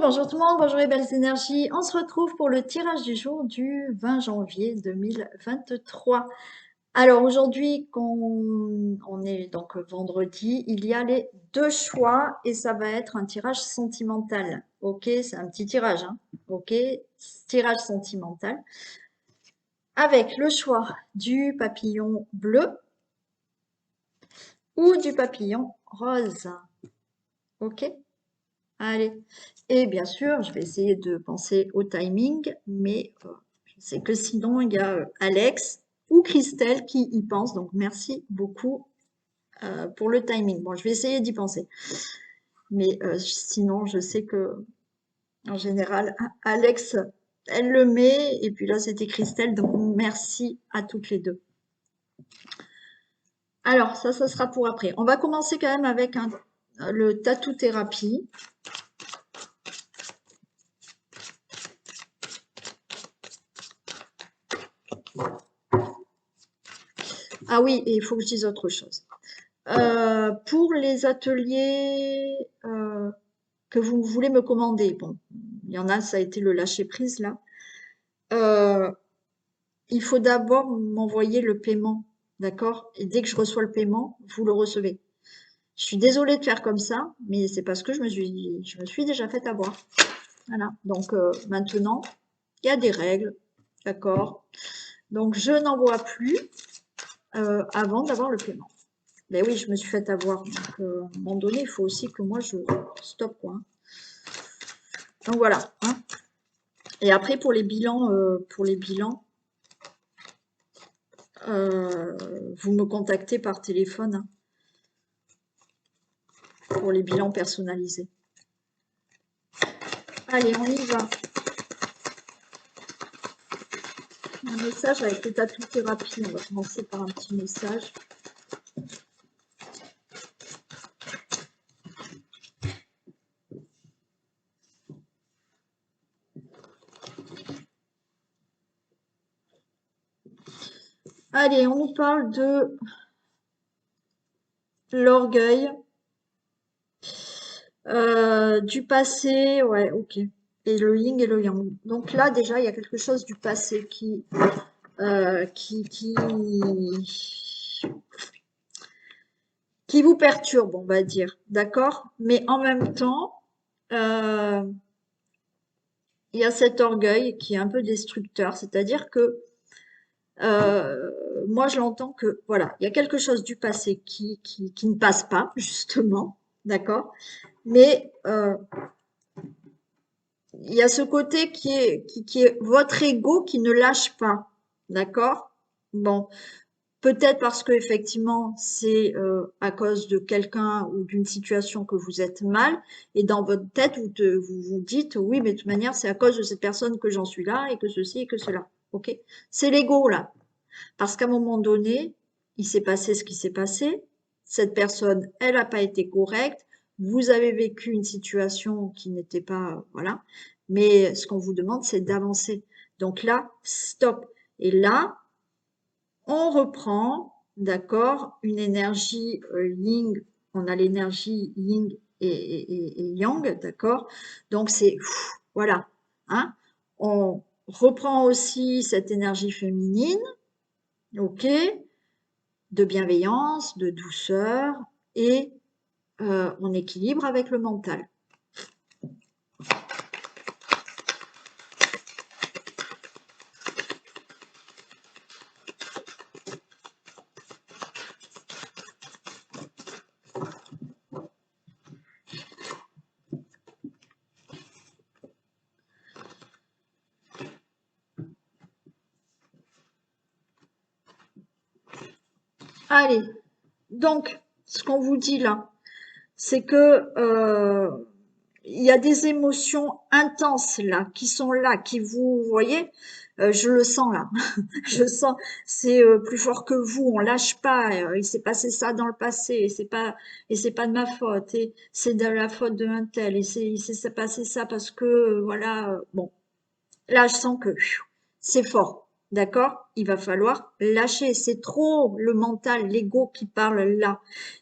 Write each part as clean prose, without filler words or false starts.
Bonjour tout le monde, bonjour les belles énergies. On se retrouve pour le tirage du jour du 20 janvier 2023. Alors aujourd'hui, on est donc vendredi, il y a les deux choix et ça va être un tirage sentimental. Ok, c'est un petit tirage, hein. Ok, tirage sentimental. Avec le choix du papillon bleu ou du papillon rose. Ok? Allez. Et bien sûr, je vais essayer de penser au timing, mais je sais que sinon, il y a Alex ou Christelle qui y pense. Donc, merci beaucoup pour le timing. Bon, je vais essayer d'y penser. Mais sinon, je sais que en général, Alex, elle le met. Et puis là, c'était Christelle. Donc, merci à toutes les deux. Alors, ça sera pour après. On va commencer quand même avec le tattoo thérapie. Ah oui, et il faut que je dise autre chose. Pour les ateliers que vous voulez me commander, bon, il y en a, ça a été le lâcher-prise là. Il faut d'abord m'envoyer le paiement, d'accord? Et dès que je reçois le paiement, vous le recevez. Je suis désolée de faire comme ça, mais c'est parce que je me suis déjà fait avoir. Voilà. Donc maintenant, il y a des règles, d'accord? Donc je n'envoie plus avant d'avoir le paiement. Ben oui, je me suis fait avoir. Donc, à un moment donné, il faut aussi que moi, je stoppe, quoi, hein. Donc, voilà, hein. Et après, pour les bilans, vous me contactez par téléphone, hein, pour les bilans personnalisés. Allez, on y va. Un message avec les tatoues thérapie. On va commencer par un petit message. Allez, on nous parle de l'orgueil, du passé, ouais, ok. Et le yin et le yang. Donc là, déjà, il y a quelque chose du passé qui vous perturbe, on va dire, d'accord? Mais en même temps, euh, il y a cet orgueil qui est un peu destructeur, c'est-à-dire que moi, je l'entends que, voilà, il y a quelque chose du passé qui ne passe pas, justement, d'accord? Mais il y a ce côté qui est votre ego qui ne lâche pas, d'accord? Bon, peut-être parce que effectivement c'est à cause de quelqu'un ou d'une situation que vous êtes mal et dans votre tête vous dites oui mais de toute manière c'est à cause de cette personne que j'en suis là et que ceci et que cela. Ok? C'est l'ego là. Parce qu'à un moment donné, il s'est passé ce qui s'est passé. Cette personne, elle n'a pas été correcte. Vous avez vécu une situation qui n'était pas, voilà. Mais ce qu'on vous demande, c'est d'avancer. Donc là, stop. Et là, on reprend, d'accord, une énergie yin. On a l'énergie yin et yang, d'accord. Donc c'est, voilà, hein. On reprend aussi cette énergie féminine, ok, de bienveillance, de douceur, et on équilibre avec le mental. Allez, donc, ce qu'on vous dit là, c'est que il y a des émotions intenses là, qui sont là, qui vous voyez, je le sens là, je sens, c'est plus fort que vous, on lâche pas, il s'est passé ça dans le passé, et c'est pas de ma faute, et c'est de la faute de un tel, et il s'est passé ça parce que, voilà, bon, là je sens que c'est fort, d'accord? Il va falloir lâcher, c'est trop le mental, l'ego qui parle là.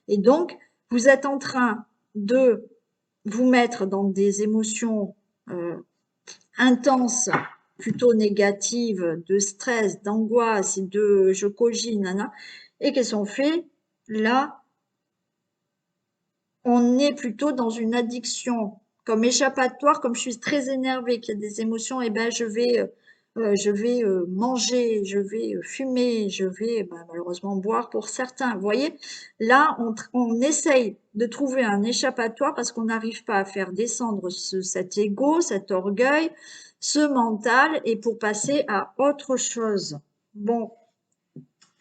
Et donc, vous êtes en train de vous mettre dans des émotions intenses, plutôt négatives, de stress, d'angoisse et de je cogine, nana, et qu'elles sont faites, là, on est plutôt dans une addiction comme échappatoire, comme je suis très énervée, qu'il y a des émotions, et ben je vais manger, je vais fumer, je vais malheureusement boire pour certains. Vous voyez, là on essaye de trouver un échappatoire parce qu'on n'arrive pas à faire descendre cet ego, cet orgueil, ce mental, et pour passer à autre chose. Bon,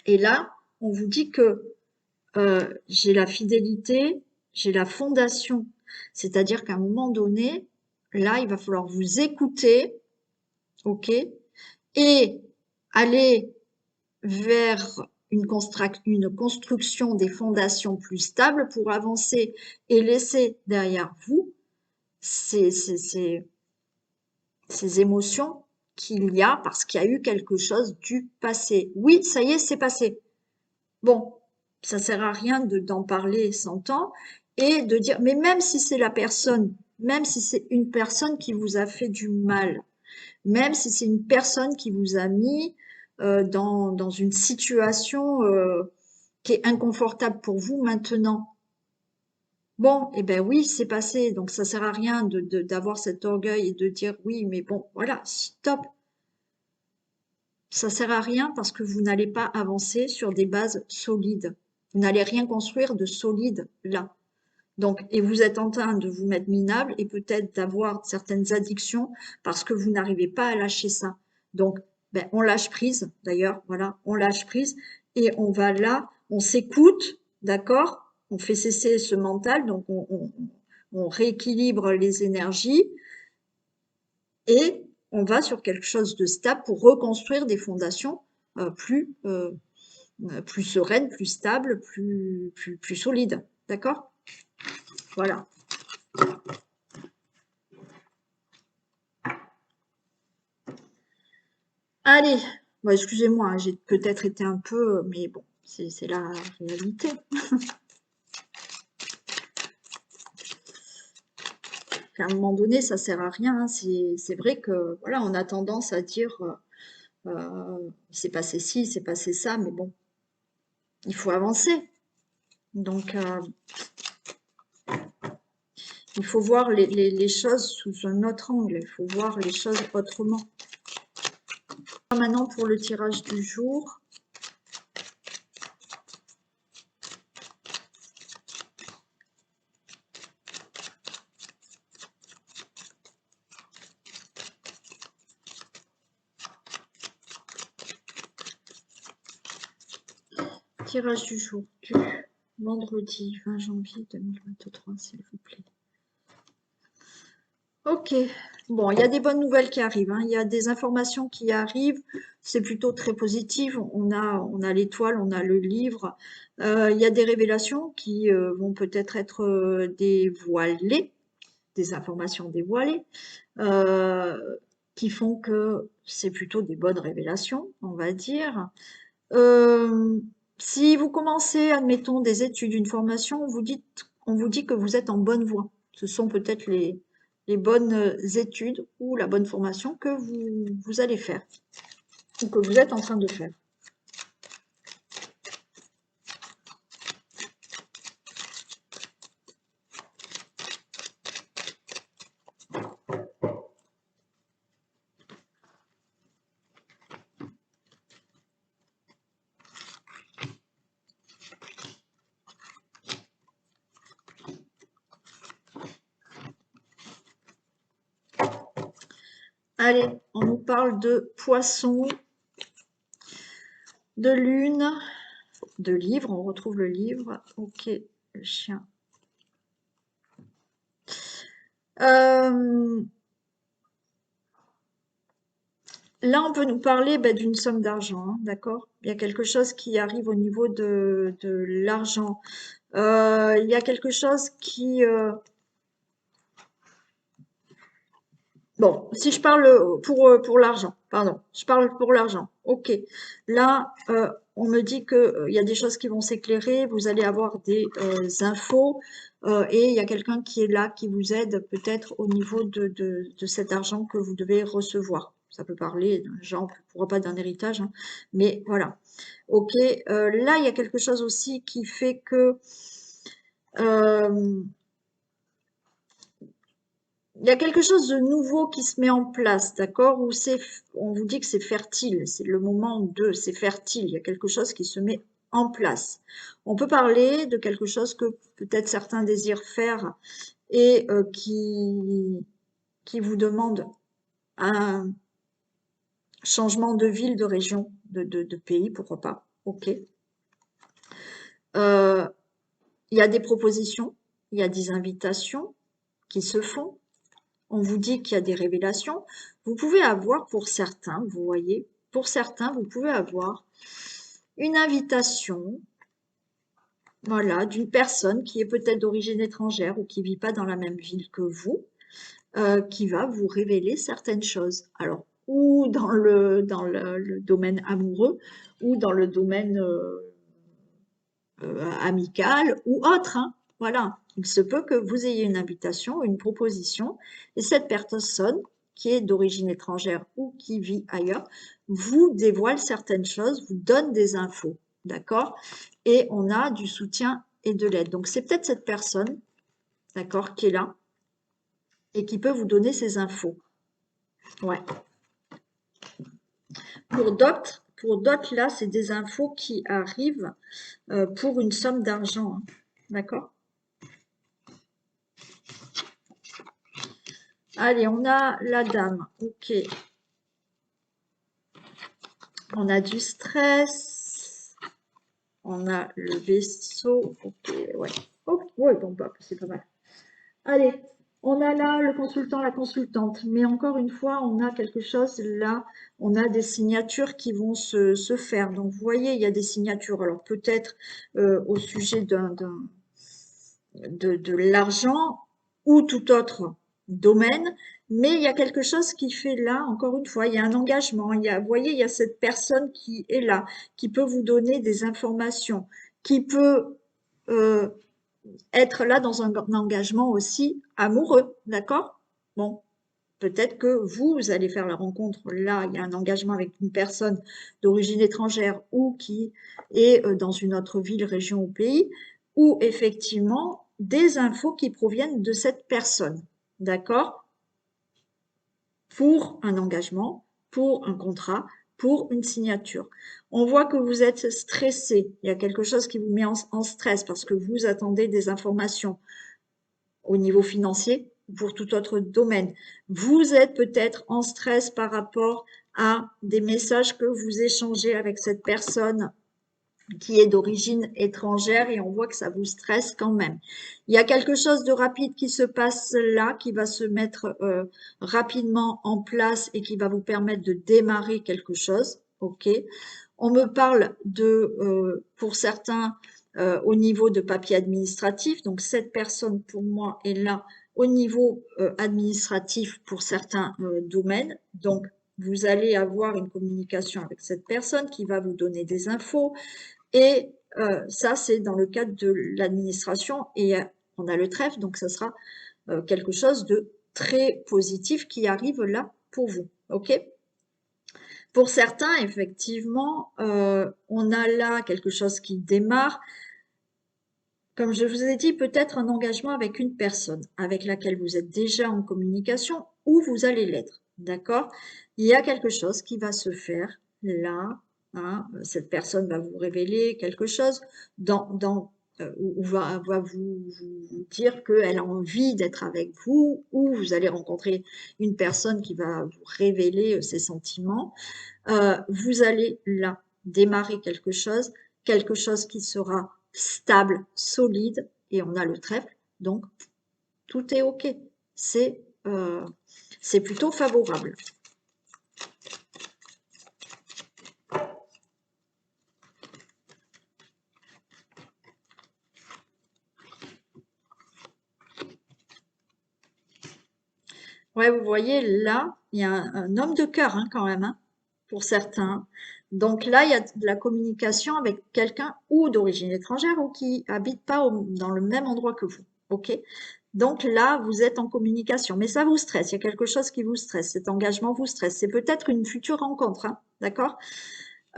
et là, on vous dit que j'ai la fidélité, j'ai la fondation. C'est-à-dire qu'à un moment donné, là, il va falloir vous écouter, ok, et aller vers une construction des fondations plus stables pour avancer et laisser derrière vous ces, ces, ces, ces émotions qu'il y a parce qu'il y a eu quelque chose du passé. Oui, ça y est, c'est passé. Bon, ça sert à rien d'en parler 100 ans et de dire, mais même si c'est la personne, même si c'est une personne qui vous a fait du mal, même si c'est une personne qui vous a mis dans une situation qui est inconfortable pour vous maintenant. Bon, eh ben oui, c'est passé, donc ça sert à rien d'avoir cet orgueil et de dire oui, mais bon, voilà, stop. Ça sert à rien parce que vous n'allez pas avancer sur des bases solides. Vous n'allez rien construire de solide là. Donc, et vous êtes en train de vous mettre minable et peut-être d'avoir certaines addictions parce que vous n'arrivez pas à lâcher ça. Donc, ben, on lâche prise, d'ailleurs, voilà, on lâche prise et on va là, on s'écoute, d'accord? On fait cesser ce mental, donc on rééquilibre les énergies et on va sur quelque chose de stable pour reconstruire des fondations plus sereines, plus stables, plus solides. D'accord? Voilà. Allez, bon, excusez-moi, j'ai peut-être été un peu, mais bon, c'est la réalité. À un moment donné, ça sert à rien. Hein. C'est vrai que voilà, on a tendance à dire il s'est passé ci, il s'est passé ça, mais bon, il faut avancer. Donc, il faut voir les choses sous un autre angle, il faut voir les choses autrement. Maintenant, pour le tirage du jour. Tirage du jour du vendredi 20 janvier 2023, s'il vous plaît. Ok, bon, il y a des bonnes nouvelles qui arrivent, hein. Il y a des informations qui arrivent, c'est plutôt très positif. On a l'étoile, on a le livre. Il y a des révélations qui vont peut-être être dévoilées, des informations dévoilées, euh, qui font que c'est plutôt des bonnes révélations, on va dire. Euh, si vous commencez, admettons, des études, une formation, on vous dit que vous êtes en bonne voie. Ce sont peut-être les bonnes études ou la bonne formation que vous allez faire ou que vous êtes en train de faire. Allez, on nous parle de poisson, de lune, de livre, on retrouve le livre. Ok, le chien. Là, on peut nous parler d'une somme d'argent, hein, d'accord? Il y a quelque chose qui arrive au niveau de l'argent. Il y a quelque chose qui... Bon, si je parle pour l'argent, Pardon, je parle pour l'argent. Ok. Là, on me dit que il y a des choses qui vont s'éclairer, vous allez avoir des infos et il y a quelqu'un qui est là, qui vous aide peut-être au niveau de cet argent que vous devez recevoir. Ça peut parler d'un genre, on ne pourra pas d'un héritage, hein, mais voilà. Ok. Là, il y a quelque chose aussi qui fait que euh, il y a quelque chose de nouveau qui se met en place, d'accord? Où on vous dit que c'est fertile, c'est le moment de, c'est fertile, il y a quelque chose qui se met en place. On peut parler de quelque chose que peut-être certains désirent faire et qui vous demande un changement de ville, de région, de pays, pourquoi pas. Ok. Euh, il y a des propositions, il y a des invitations qui se font. On vous dit qu'il y a des révélations. Vous pouvez avoir, pour certains, vous voyez, pour certains, vous pouvez avoir une invitation, voilà, d'une personne qui est peut-être d'origine étrangère ou qui vit pas dans la même ville que vous, qui va vous révéler certaines choses. Alors, ou le domaine amoureux, ou dans le domaine amical ou autre, hein. Voilà, il se peut que vous ayez une invitation, une proposition, et cette personne qui est d'origine étrangère ou qui vit ailleurs vous dévoile certaines choses, vous donne des infos, d'accord? Et on a du soutien et de l'aide. Donc c'est peut-être cette personne, d'accord, qui est là et qui peut vous donner ces infos. Ouais. Pour d'autres là, c'est des infos qui arrivent pour une somme d'argent, hein. D'accord? Allez, on a la dame. Ok. On a du stress. On a le vaisseau. Ok, ouais. Oh, ouais, bon, bah, c'est pas mal. Allez, on a là le consultant, la consultante. Mais encore une fois, on a quelque chose là. On a des signatures qui vont se faire. Donc, vous voyez, il y a des signatures. Alors, peut-être au sujet de l'argent ou tout autre domaine, mais il y a quelque chose qui fait là, encore une fois, il y a un engagement, vous voyez, il y a cette personne qui est là, qui peut vous donner des informations, qui peut euh, être là dans un engagement aussi amoureux, d'accord? Bon, peut-être que vous allez faire la rencontre, là, il y a un engagement avec une personne d'origine étrangère ou qui est dans une autre ville, région ou pays, ou effectivement des infos qui proviennent de cette personne, d'accord? Pour un engagement, pour un contrat, pour une signature. On voit que vous êtes stressé, il y a quelque chose qui vous met en stress parce que vous attendez des informations au niveau financier ou pour tout autre domaine. Vous êtes peut-être en stress par rapport à des messages que vous échangez avec cette personne qui est d'origine étrangère et on voit que ça vous stresse quand même. Il y a quelque chose de rapide qui se passe là, qui va se mettre rapidement en place et qui va vous permettre de démarrer quelque chose. Ok. On me parle de, pour certains, au niveau de papier administratif. Donc cette personne pour moi est là au niveau administratif pour certains domaines. Donc vous allez avoir une communication avec cette personne qui va vous donner des infos, et ça, c'est dans le cadre de l'administration. Et on a le trèfle, donc ça sera quelque chose de très positif qui arrive là pour vous. OK? Pour certains, effectivement, on a là quelque chose qui démarre. Comme je vous ai dit, peut-être un engagement avec une personne avec laquelle vous êtes déjà en communication ou vous allez l'être. D'accord? Il y a quelque chose qui va se faire là, hein, cette personne va vous révéler quelque chose ou va vous dire qu'elle a envie d'être avec vous, ou vous allez rencontrer une personne qui va vous révéler ses sentiments. Vous allez là démarrer quelque chose qui sera stable, solide, et on a le trèfle, donc tout est OK. C'est euh, c'est plutôt favorable. Ouais, vous voyez, là, il y a un homme de cœur hein, quand même, hein, pour certains. Donc là, il y a de la communication avec quelqu'un ou d'origine étrangère ou qui habite pas dans le même endroit que vous. OK? Donc là, vous êtes en communication, mais ça vous stresse. Il y a quelque chose qui vous stresse. Cet engagement vous stresse. C'est peut-être une future rencontre, hein, d'accord?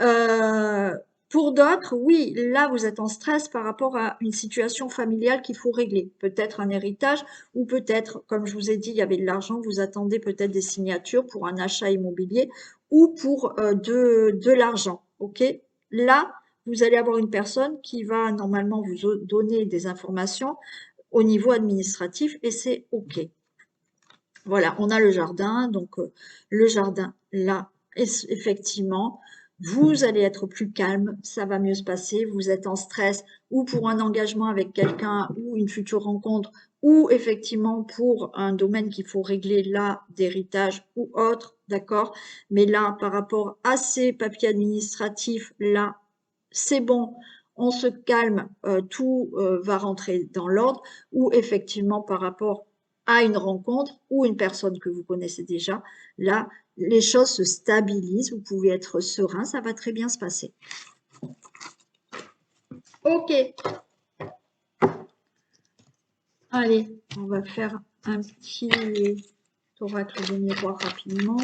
Euh, pour d'autres, oui, là, vous êtes en stress par rapport à une situation familiale qu'il faut régler. Peut-être un héritage ou peut-être, comme je vous ai dit, il y avait de l'argent, vous attendez peut-être des signatures pour un achat immobilier ou pour de l'argent. OK? Là, vous allez avoir une personne qui va normalement vous donner des informations au niveau administratif et c'est OK. Voilà, on a le jardin, donc le jardin, là, effectivement, vous allez être plus calme, ça va mieux se passer, vous êtes en stress ou pour un engagement avec quelqu'un ou une future rencontre ou effectivement pour un domaine qu'il faut régler là, d'héritage ou autre, d'accord? Mais là, par rapport à ces papiers administratifs, là, c'est bon, on se calme, tout va rentrer dans l'ordre ou effectivement par rapport à une rencontre ou une personne que vous connaissez déjà, là, les choses se stabilisent, vous pouvez être serein, ça va très bien se passer. Ok, allez, on va faire un petit oracle de miroir rapidement.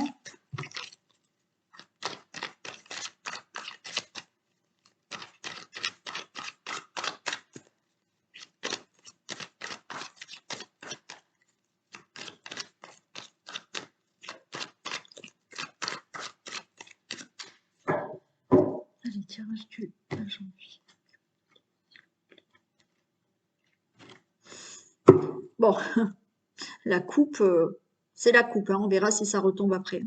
Allez, tirage du janvier. Bon, la coupe, c'est la coupe, hein, on verra si ça retombe après.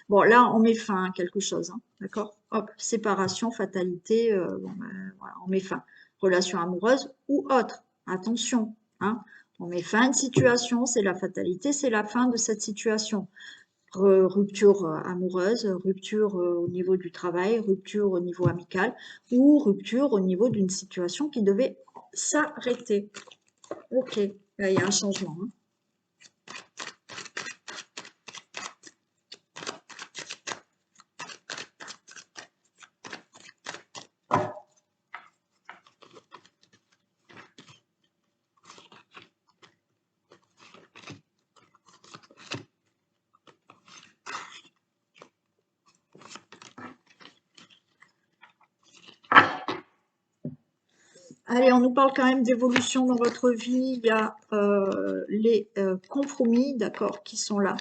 Bon, là, on met fin à quelque chose, hein, d'accord? Hop, séparation, fatalité, bon, ben, voilà, on met fin. Relation amoureuse ou autre, attention, hein. On met fin à une situation, c'est la fatalité, c'est la fin de cette situation. Rupture amoureuse, rupture au niveau du travail, rupture au niveau amical ou rupture au niveau d'une situation qui devait s'arrêter. Ok, là, il y a un changement, hein. Allez, on nous parle quand même d'évolution dans votre vie. Il y a les compromis, d'accord, qui sont là.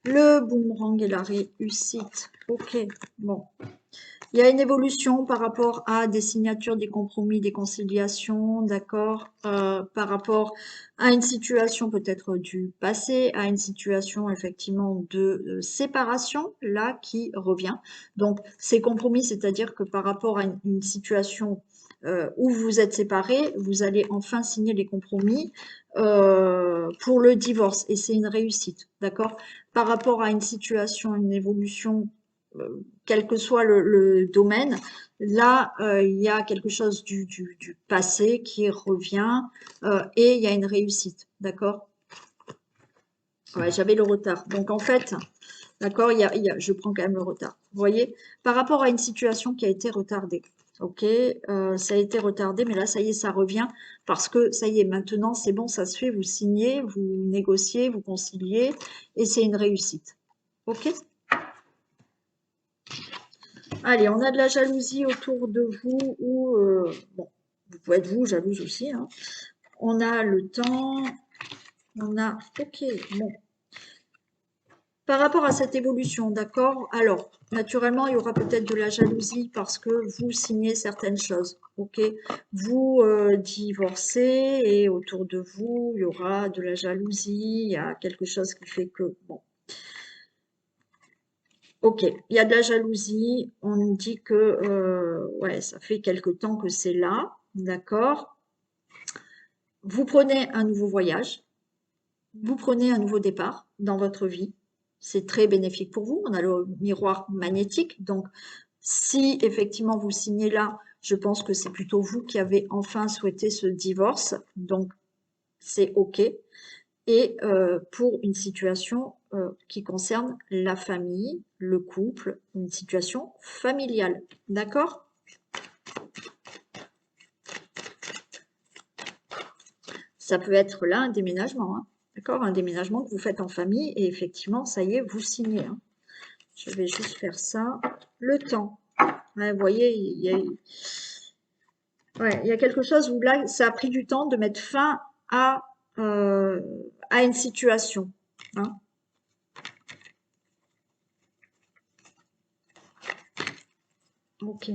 Le boomerang et la réussite. Ok, bon. Il y a une évolution par rapport à des signatures, des compromis, des conciliations, d'accord, par rapport à une situation peut-être du passé, à une situation effectivement de séparation, là, qui revient. Donc, ces compromis, c'est-à-dire que par rapport à une situation où vous êtes séparés, vous allez enfin signer les compromis pour le divorce et c'est une réussite, d'accord? Par rapport à une situation, une évolution quel que soit le domaine, là, il y a quelque chose du passé qui revient et il y a une réussite, d'accord? Ouais, j'avais le retard. Donc, en fait, d'accord, je prends quand même le retard. Vous voyez, par rapport à une situation qui a été retardée, ok, ça a été retardé, mais là, ça y est, ça revient parce que ça y est, maintenant, c'est bon, ça se fait, vous signez, vous négociez, vous conciliez et c'est une réussite. Ok? Allez, on a de la jalousie autour de vous ou, bon, vous pouvez être vous jalouse aussi, hein. On a le temps, on a, ok, bon. Par rapport à cette évolution, d'accord? Alors, naturellement, il y aura peut-être de la jalousie parce que vous signez certaines choses, ok? Vous divorcez et autour de vous, il y aura de la jalousie, il y a quelque chose qui fait que, bon, ok, il y a de la jalousie. On nous dit que ouais, ça fait quelque temps que c'est là, d'accord. Vous prenez un nouveau voyage, vous prenez un nouveau départ dans votre vie. C'est très bénéfique pour vous. On a le miroir magnétique. Donc, si effectivement vous signez là, je pense que c'est plutôt vous qui avez enfin souhaité ce divorce. Donc, c'est OK. et pour une situation qui concerne la famille, le couple, une situation familiale. D'accord? Ça peut être là un déménagement, hein. D'accord? Un déménagement que vous faites en famille et effectivement, ça y est, vous signez, hein. Je vais juste faire ça. Le temps. Ouais, vous voyez, ouais, il y a quelque chose où là, ça a pris du temps de mettre fin à, euh, à une situation, hein. Ok.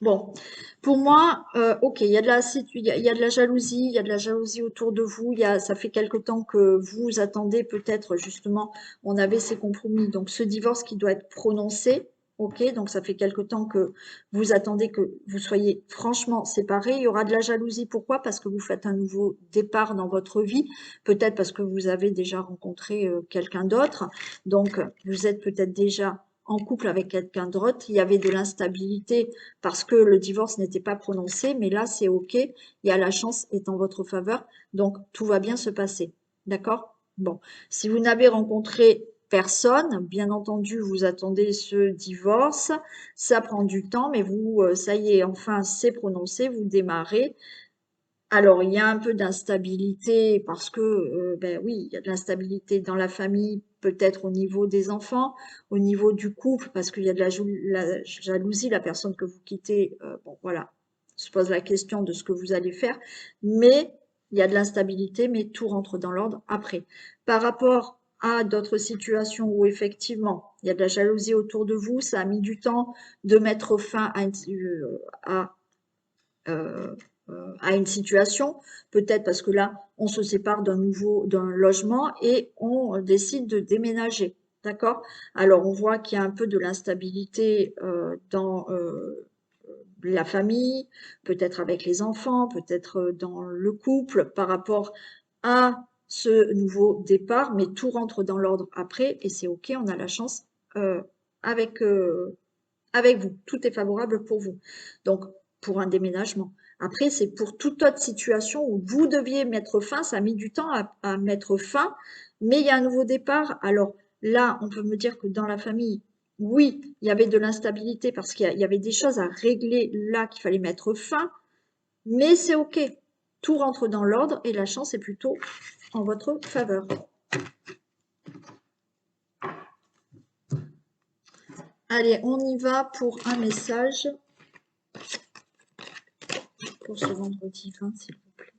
Bon, pour moi, ok, il y a de la, il y a de la jalousie, il y a de la jalousie autour de vous. Ça fait quelque temps que vous attendez peut-être justement, on avait ces compromis, donc ce divorce qui doit être prononcé. Ok, donc ça fait quelque temps que vous attendez que vous soyez franchement séparés. Il y aura de la jalousie. Pourquoi? Parce que vous faites un nouveau départ dans votre vie. Peut-être parce que vous avez déjà rencontré quelqu'un d'autre. Donc, vous êtes peut-être déjà en couple avec quelqu'un d'autre. Il y avait de l'instabilité parce que le divorce n'était pas prononcé, mais là, c'est OK. Il y a la chance est en votre faveur, donc tout va bien se passer. D'accord? Bon, si vous n'avez rencontré personne, bien entendu, vous attendez ce divorce, ça prend du temps, mais vous, ça y est, enfin, c'est prononcé, vous démarrez. Alors, il y a un peu d'instabilité parce que, ben oui, il y a de l'instabilité dans la famille, peut-être au niveau des enfants, au niveau du couple, parce qu'il y a de la jalousie, la personne que vous quittez, bon, voilà, se pose la question de ce que vous allez faire, mais il y a de l'instabilité, mais tout rentre dans l'ordre après. Par rapport à d'autres situations où effectivement, il y a de la jalousie autour de vous, ça a mis du temps de mettre fin à euh, à une situation, peut-être parce que là, on se sépare d'un logement et on décide de déménager. D'accord? Alors, on voit qu'il y a un peu de l'instabilité dans la famille, peut-être avec les enfants, peut-être dans le couple par rapport à ce nouveau départ, mais tout rentre dans l'ordre après et c'est OK, on a la chance euh, avec, euh, avec vous. Tout est favorable pour vous. Donc, pour un déménagement. Après, c'est pour toute autre situation où vous deviez mettre fin. Ça a mis du temps à mettre fin, mais il y a un nouveau départ. Alors là, on peut me dire que dans la famille, oui, il y avait de l'instabilité parce qu'il y avait des choses à régler là qu'il fallait mettre fin, mais c'est OK. Tout rentre dans l'ordre et la chance est plutôt en votre faveur. Allez, on y va pour un message pour ce vendredi 20, s'il vous plaît.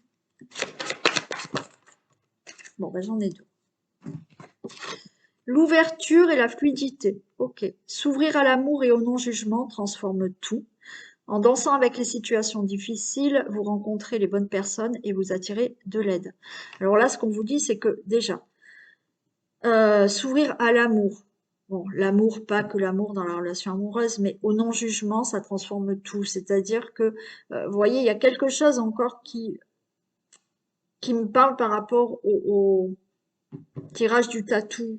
Bon, ben, j'en ai deux. L'ouverture et la fluidité. Ok. S'ouvrir à l'amour et au non-jugement transforme tout. En dansant avec les situations difficiles, vous rencontrez les bonnes personnes et vous attirez de l'aide. Alors là, ce qu'on vous dit, c'est que déjà, s'ouvrir à l'amour. Bon, l'amour, pas que l'amour dans la relation amoureuse, mais au non-jugement, ça transforme tout. C'est-à-dire que, vous voyez, il y a quelque chose encore qui me parle par rapport au tirage du tatou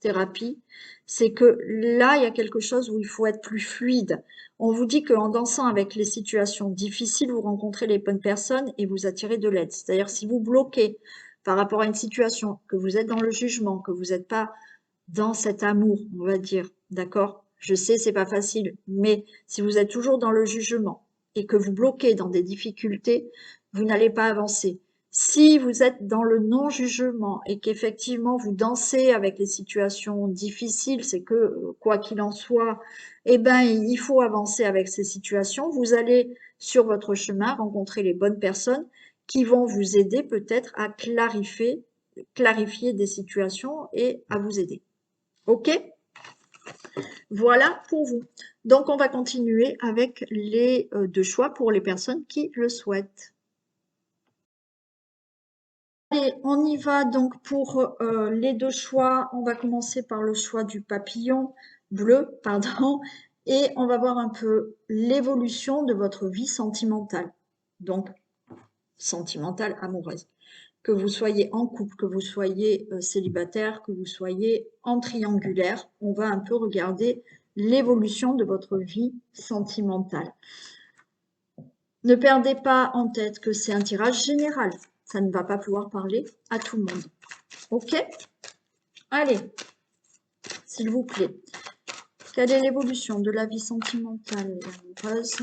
thérapie, c'est que là, il y a quelque chose où il faut être plus fluide. On vous dit qu'en dansant avec les situations difficiles, vous rencontrez les bonnes personnes et vous attirez de l'aide. C'est-à-dire si vous bloquez par rapport à une situation, que vous êtes dans le jugement, que vous n'êtes pas dans cet amour, on va dire, d'accord? Je sais, c'est pas facile, mais si vous êtes toujours dans le jugement et que vous bloquez dans des difficultés, vous n'allez pas avancer. Si vous êtes dans le non-jugement et qu'effectivement vous dansez avec les situations difficiles, c'est que quoi qu'il en soit, eh ben il faut avancer avec ces situations. Vous allez sur votre chemin rencontrer les bonnes personnes qui vont vous aider peut-être à clarifier des situations et à vous aider. OK? Voilà pour vous. Donc, on va continuer avec les deux choix pour les personnes qui le souhaitent. Allez, on y va donc pour les deux choix. On va commencer par le choix du papillon bleu, pardon, et on va voir un peu l'évolution de votre vie sentimentale. Donc, sentimentale, amoureuse. Que vous soyez en couple, que vous soyez célibataire, que vous soyez en triangulaire, on va un peu regarder l'évolution de votre vie sentimentale. Ne perdez pas en tête que c'est un tirage général. Ça ne va pas pouvoir parler à tout le monde. Ok? Allez, s'il vous plaît. Quelle est l'évolution de la vie sentimentale et amoureuse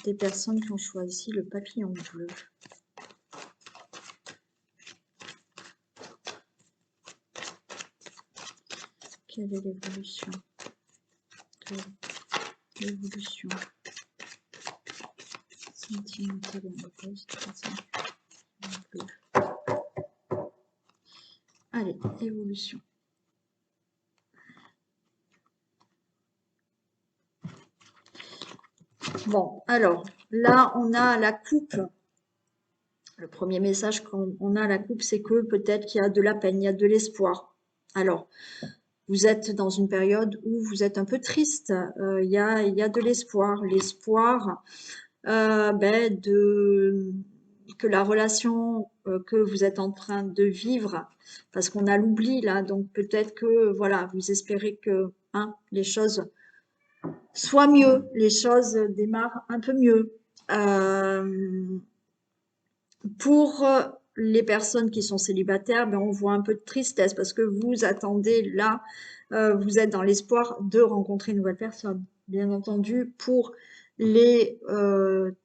des personnes qui ont choisi le papillon bleu? Quelle est l'évolution de l'évolution sentimentale et amoureuse des personnes qui ont bleu? Allez, évolution. Bon, alors, là, on a la coupe. Le premier message qu'on a à la coupe, c'est que peut-être qu'il y a de la peine, il y a de l'espoir. Alors, vous êtes dans une période où vous êtes un peu triste, il y a de l'espoir. L'espoir que la relation que vous êtes en train de vivre, parce qu'on a l'oubli là, donc peut-être que voilà, vous espérez que les choses soient mieux, les choses démarrent un peu mieux. Pour les personnes qui sont célibataires, on voit un peu de tristesse parce que vous attendez là, vous êtes dans l'espoir de rencontrer une nouvelle personne. Bien entendu, pour les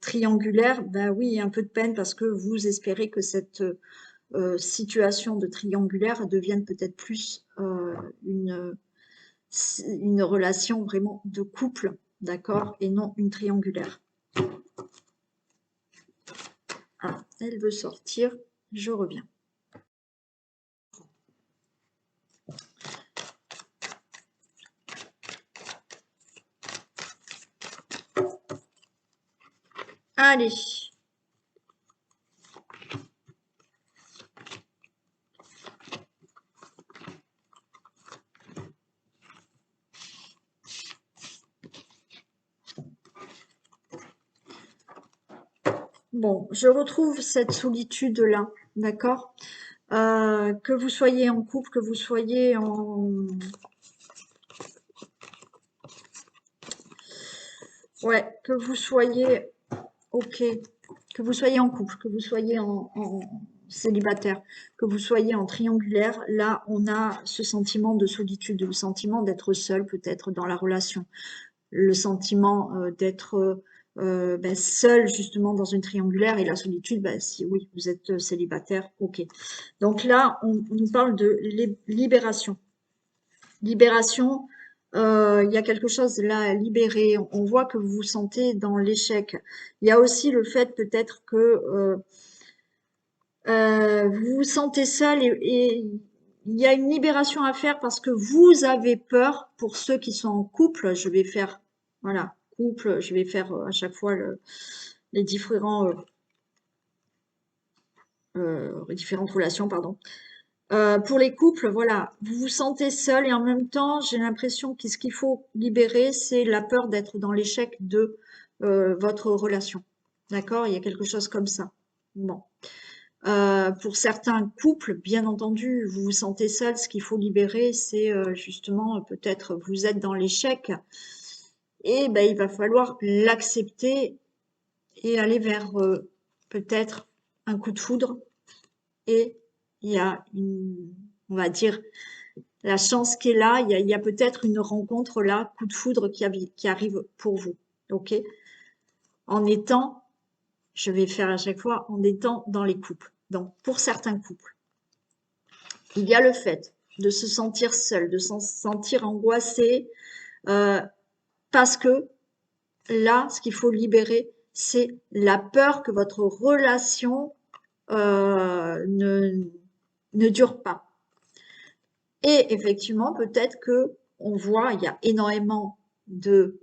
triangulaires, oui, un peu de peine parce que vous espérez que cette situation de triangulaire devienne peut-être plus une relation vraiment de couple, d'accord, et non une triangulaire. Ah, elle veut sortir, je reviens. Allez. Bon, je retrouve cette solitude-là, d'accord? Que vous soyez en couple, que vous soyez en... Ouais, que vous soyez... Ok. Que vous soyez en couple, que vous soyez en célibataire, que vous soyez en triangulaire, là, on a ce sentiment de solitude, le sentiment d'être seul peut-être dans la relation, le sentiment d'être seul justement dans une triangulaire et la solitude, si oui, vous êtes célibataire, ok. Donc là, on nous parle de libération. Libération, il y a quelque chose là à libérer. On voit que vous vous sentez dans l'échec. Il y a aussi le fait peut-être que vous vous sentez seul et il y a une libération à faire parce que vous avez peur. Pour ceux qui sont en couple, je vais faire, voilà, couple, je vais faire à chaque fois les différentes relations, pardon. Pour les couples, voilà, vous vous sentez seul et en même temps, j'ai l'impression que ce qu'il faut libérer, c'est la peur d'être dans l'échec de votre relation. D'accord? Il y a quelque chose comme ça. Bon. Pour certains couples, bien entendu, vous vous sentez seul, ce qu'il faut libérer, c'est justement peut-être vous êtes dans l'échec et il va falloir l'accepter et aller vers peut-être un coup de foudre et il y a on va dire, la chance qui est là, il y a peut-être une rencontre là, coup de foudre qui arrive pour vous, ok? En étant, je vais faire à chaque fois, en étant dans les couples. Donc, pour certains couples, il y a le fait de se sentir seul, de se sentir angoissé, parce que là, ce qu'il faut libérer, c'est la peur que votre relation ne dure pas. Et effectivement, peut-être que on voit, il y a énormément de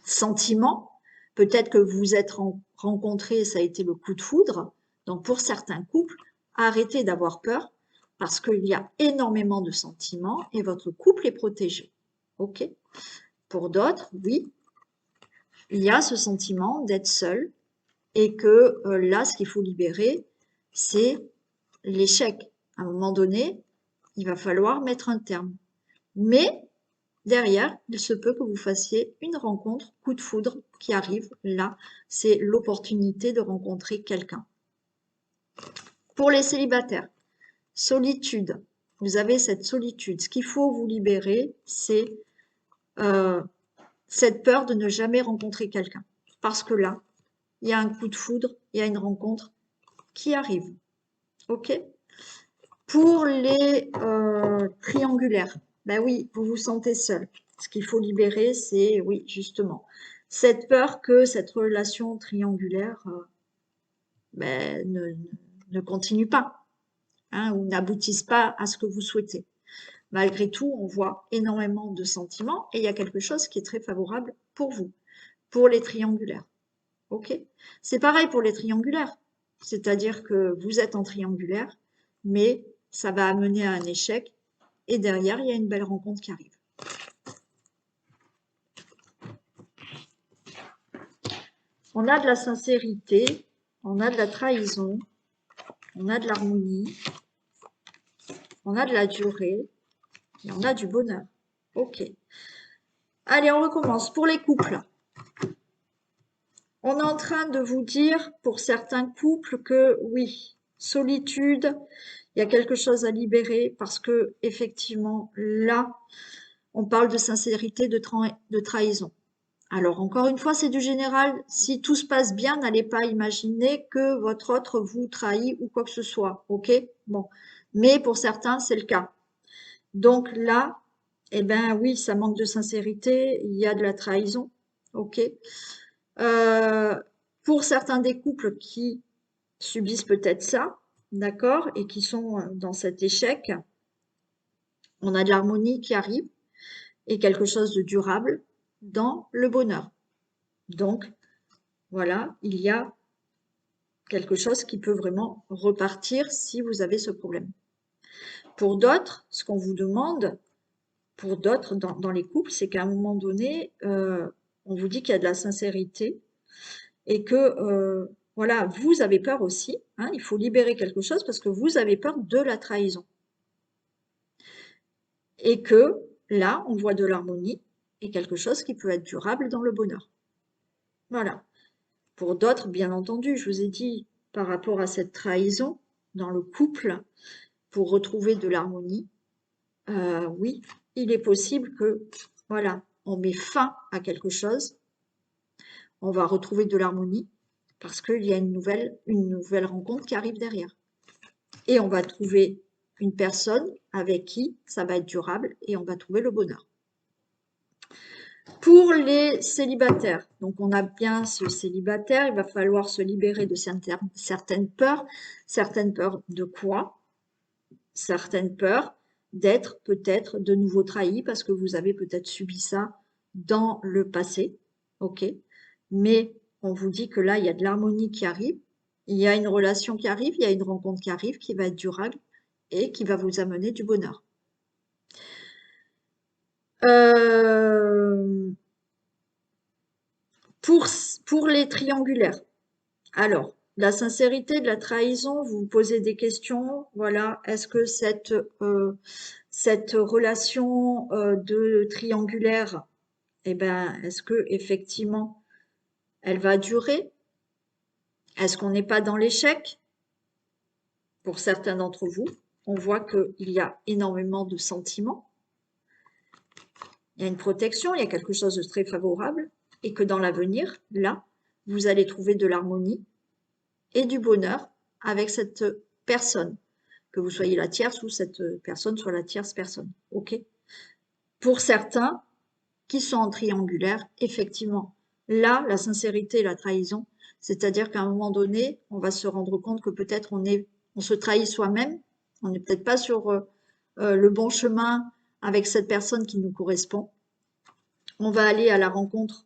sentiments. Peut-être que vous êtes rencontrés, ça a été le coup de foudre. Donc, pour certains couples, arrêtez d'avoir peur parce qu'il y a énormément de sentiments et votre couple est protégé. OK? Pour d'autres, oui, il y a ce sentiment d'être seul et que là, ce qu'il faut libérer, c'est l'échec. À un moment donné, il va falloir mettre un terme. Mais derrière, il se peut que vous fassiez une rencontre, coup de foudre qui arrive. Là, c'est l'opportunité de rencontrer quelqu'un. Pour les célibataires, solitude. Vous avez cette solitude. Ce qu'il faut vous libérer, c'est cette peur de ne jamais rencontrer quelqu'un. Parce que là, il y a un coup de foudre, il y a une rencontre qui arrive. OK? Pour les triangulaires, ben oui, vous vous sentez seul. Ce qu'il faut libérer, c'est, oui, justement, cette peur que cette relation triangulaire ben, ne continue pas, hein, ou n'aboutisse pas à ce que vous souhaitez. Malgré tout, on voit énormément de sentiments et il y a quelque chose qui est très favorable pour vous, pour les triangulaires. OK? C'est pareil pour les triangulaires. C'est-à-dire que vous êtes en triangulaire, mais ça va amener à un échec et derrière, il y a une belle rencontre qui arrive. On a de la sincérité, on a de la trahison, on a de l'harmonie, on a de la durée et on a du bonheur. OK. Allez, on recommence. Pour les couples, on est en train de vous dire, pour certains couples, que oui, solitude, il y a quelque chose à libérer parce que effectivement, là, on parle de sincérité, de trahison. Alors, encore une fois, c'est du général. Si tout se passe bien, n'allez pas imaginer que votre autre vous trahit ou quoi que ce soit. OK? Bon. Mais pour certains, c'est le cas. Donc là, eh ben oui, ça manque de sincérité, il y a de la trahison. OK? Pour certains des couples qui subissent peut-être ça, d'accord, et qui sont dans cet échec, on a de l'harmonie qui arrive et quelque chose de durable dans le bonheur. Donc, voilà, il y a quelque chose qui peut vraiment repartir si vous avez ce problème. Pour d'autres, ce qu'on vous demande, pour d'autres dans les couples, c'est qu'à un moment donné, on vous dit qu'il y a de la sincérité et que, voilà, vous avez peur aussi, hein, il faut libérer quelque chose parce que vous avez peur de la trahison. Et que là, on voit de l'harmonie et quelque chose qui peut être durable dans le bonheur. Voilà. Pour d'autres, bien entendu, je vous ai dit, par rapport à cette trahison dans le couple, pour retrouver de l'harmonie, oui, il est possible que, voilà, on met fin à quelque chose, on va retrouver de l'harmonie, parce qu'il y a une nouvelle rencontre qui arrive derrière. Et on va trouver une personne avec qui ça va être durable et on va trouver le bonheur. Pour les célibataires, donc on a bien ce célibataire, il va falloir se libérer de certaines peurs. Certaines peurs de quoi? Certaines peurs d'être peut-être de nouveau trahi parce que vous avez peut-être subi ça dans le passé. OK? Mais on vous dit que là, il y a de l'harmonie qui arrive, il y a une relation qui arrive, il y a une rencontre qui arrive qui va être durable et qui va vous amener du bonheur. Pour les triangulaires, alors, la sincérité, de la trahison, vous vous posez des questions, voilà, est-ce que cette relation de triangulaire, eh ben, est-ce que effectivement, elle va durer? Est-ce qu'on n'est pas dans l'échec? Pour certains d'entre vous, on voit qu'il y a énormément de sentiments, il y a une protection, il y a quelque chose de très favorable, et que dans l'avenir, là, vous allez trouver de l'harmonie et du bonheur avec cette personne, que vous soyez la tierce ou cette personne soit la tierce personne. OK? Pour certains qui sont en triangulaire, effectivement, là, la sincérité et la trahison, c'est-à-dire qu'à un moment donné, on va se rendre compte que peut-être on se trahit soi-même, on n'est peut-être pas sur le bon chemin avec cette personne qui nous correspond. On va aller à la rencontre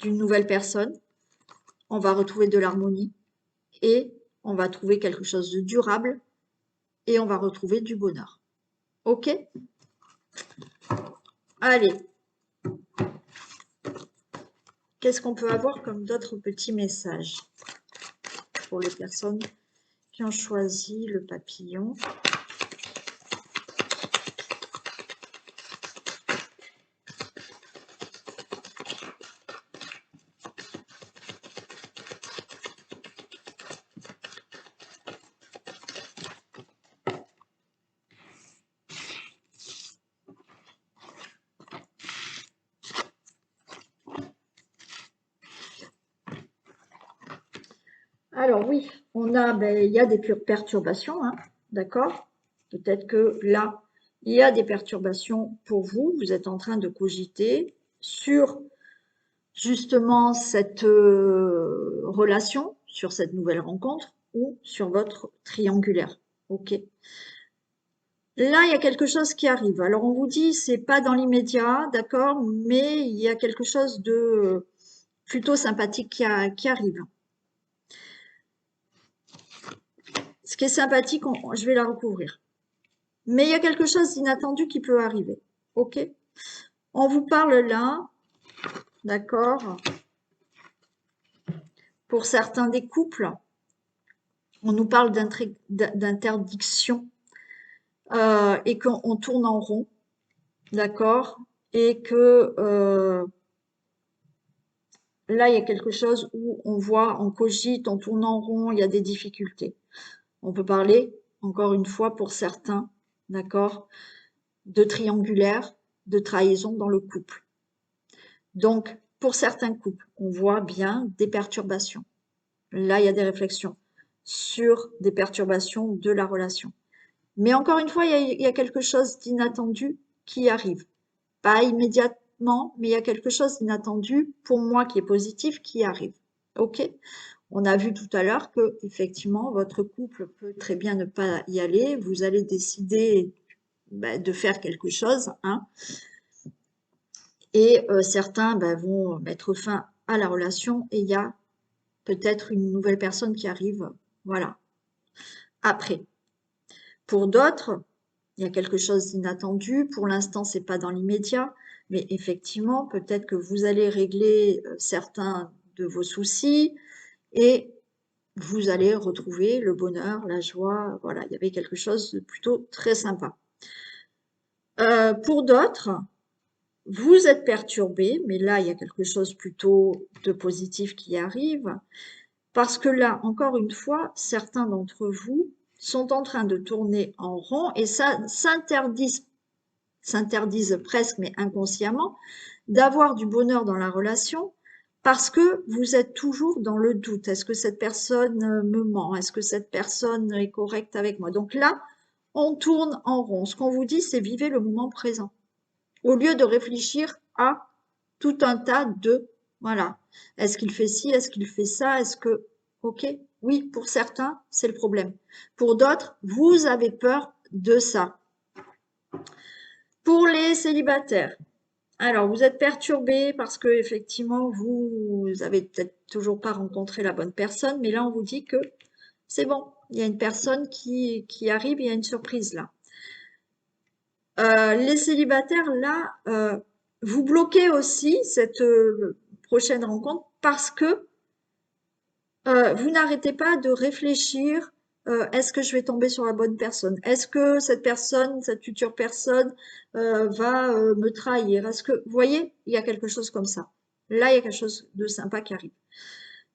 d'une nouvelle personne, on va retrouver de l'harmonie et on va trouver quelque chose de durable et on va retrouver du bonheur. OK? Allez. Qu'est-ce qu'on peut avoir comme d'autres petits messages pour les personnes qui ont choisi le papillon? Alors oui, on a, ben, il y a des perturbations, hein, d'accord? Peut-être que là, il y a des perturbations pour vous. Vous êtes en train de cogiter sur justement cette relation, sur cette nouvelle rencontre ou sur votre triangulaire. Ok. Là, il y a quelque chose qui arrive. Alors, on vous dit, c'est pas dans l'immédiat, d'accord, mais il y a quelque chose de plutôt sympathique qui arrive. Ce qui est sympathique, je vais la recouvrir. Mais il y a quelque chose d'inattendu qui peut arriver. Ok? On vous parle là, d'accord? Pour certains des couples, on nous parle d'interdiction et qu'on tourne en rond, d'accord? Et que là, il y a quelque chose où on voit, on cogite, on tourne en rond, il y a des difficultés. On peut parler, encore une fois, pour certains, d'accord, de triangulaire, de trahison dans le couple. Donc, pour certains couples, on voit bien des perturbations. Là, il y a des réflexions sur des perturbations de la relation. Mais encore une fois, il y a quelque chose d'inattendu qui arrive. Pas immédiatement, mais il y a quelque chose d'inattendu, pour moi, qui est positif, qui arrive. OK? On a vu tout à l'heure que, effectivement, votre couple peut très bien ne pas y aller. Vous allez décider de faire quelque chose, hein. Et certains vont mettre fin à la relation et il y a peut-être une nouvelle personne qui arrive, voilà, après. Pour d'autres, il y a quelque chose d'inattendu. Pour l'instant, c'est pas dans l'immédiat, mais effectivement, peut-être que vous allez régler certains de vos soucis et vous allez retrouver le bonheur, la joie. Voilà, il y avait quelque chose de plutôt très sympa. Pour d'autres, vous êtes perturbé, mais là, il y a quelque chose plutôt de positif qui arrive. Parce que là, encore une fois, certains d'entre vous sont en train de tourner en rond et ça s'interdisent presque, mais inconsciemment, d'avoir du bonheur dans la relation parce que vous êtes toujours dans le doute. Est-ce que cette personne me ment? Est-ce que cette personne est correcte avec moi? Donc là, on tourne en rond. Ce qu'on vous dit, c'est vivez le moment présent. Au lieu de réfléchir à tout un tas de, voilà, est-ce qu'il fait ci, est-ce qu'il fait ça, est-ce que, ok, oui, pour certains, c'est le problème. Pour d'autres, vous avez peur de ça. Pour les célibataires, alors vous êtes perturbé parce que effectivement vous avez peut-être toujours pas rencontré la bonne personne, mais là on vous dit que c'est bon, il y a une personne qui arrive, il y a une surprise là. Les célibataires là, vous bloquez aussi cette prochaine rencontre parce que vous n'arrêtez pas de réfléchir, est-ce que je vais tomber sur la bonne personne? Est-ce que cette personne, cette future personne, va me trahir? Est-ce que, vous voyez, il y a quelque chose comme ça. Là, il y a quelque chose de sympa qui arrive.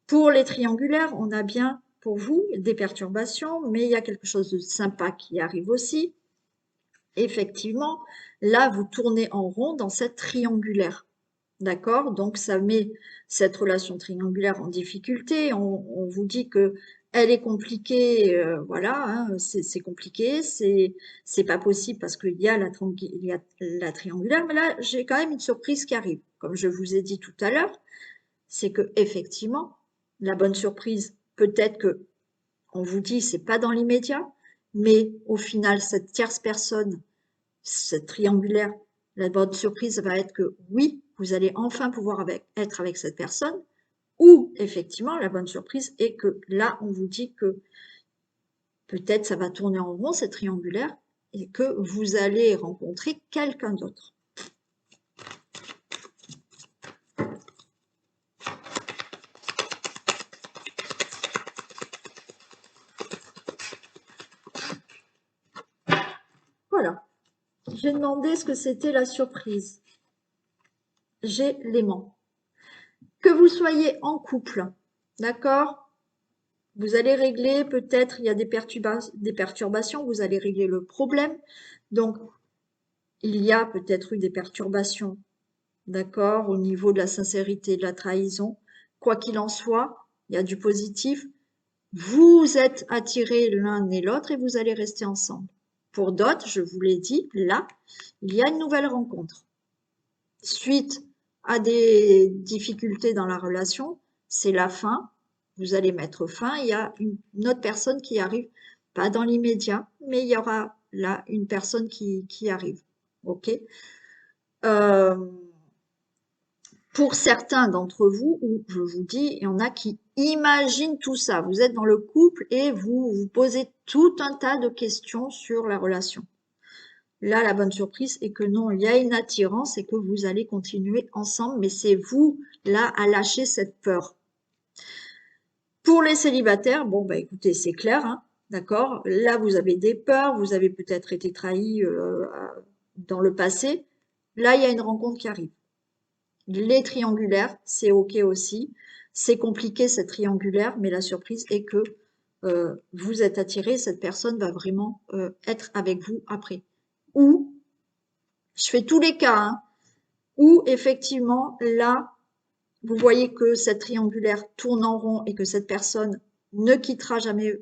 Pour les triangulaires, on a bien pour vous des perturbations, mais il y a quelque chose de sympa qui arrive aussi. Effectivement, là, vous tournez en rond dans cette triangulaire. D'accord? Donc, ça met cette relation triangulaire en difficulté. On vous dit que elle est compliquée, voilà, hein, c'est compliqué, c'est pas possible parce qu'il y a il y a la triangulaire. Mais là, j'ai quand même une surprise qui arrive. Comme je vous ai dit tout à l'heure, c'est que effectivement, la bonne surprise, peut-être que on vous dit c'est pas dans l'immédiat, mais au final, cette tierce personne, cette triangulaire, la bonne surprise va être que oui, vous allez enfin pouvoir être avec cette personne, ou effectivement, la bonne surprise est que là, on vous dit que peut-être ça va tourner en rond, cette triangulaire, et que vous allez rencontrer quelqu'un d'autre. Voilà. J'ai demandé ce que c'était la surprise. J'ai l'aimant. Que vous soyez en couple, d'accord? Vous allez régler, peut-être, il y a des perturbations, vous allez régler le problème. Donc, il y a peut-être eu des perturbations, d'accord, au niveau de la sincérité, de la trahison. Quoi qu'il en soit, il y a du positif. vous êtes attirés l'un et l'autre et vous allez rester ensemble. Pour d'autres, je vous l'ai dit, là, il y a une nouvelle rencontre. Suite à des difficultés dans la relation, c'est la fin. Vous allez mettre fin. Il y a une autre personne qui arrive, pas dans l'immédiat, mais il y aura là une personne qui arrive. OK? Euh, pour certains d'entre vous, ou je vous dis, il y en a qui imaginent tout ça. Vous êtes dans le couple et vous vous posez tout un tas de questions sur la relation. Là, la bonne surprise est que non, il y a une attirance et que vous allez continuer ensemble, mais c'est vous, là, à lâcher cette peur. Pour les célibataires, bon, bah écoutez, c'est clair, hein, d'accord? Là, vous avez des peurs, vous avez peut-être été trahi dans le passé. Là, il y a une rencontre qui arrive. Les triangulaires, c'est OK aussi. C'est compliqué, cette triangulaire, mais la surprise est que vous êtes attiré, cette personne va vraiment être avec vous après. Ou, je fais tous les cas, hein, où effectivement, là, vous voyez que cette triangulaire tourne en rond et que cette personne ne quittera jamais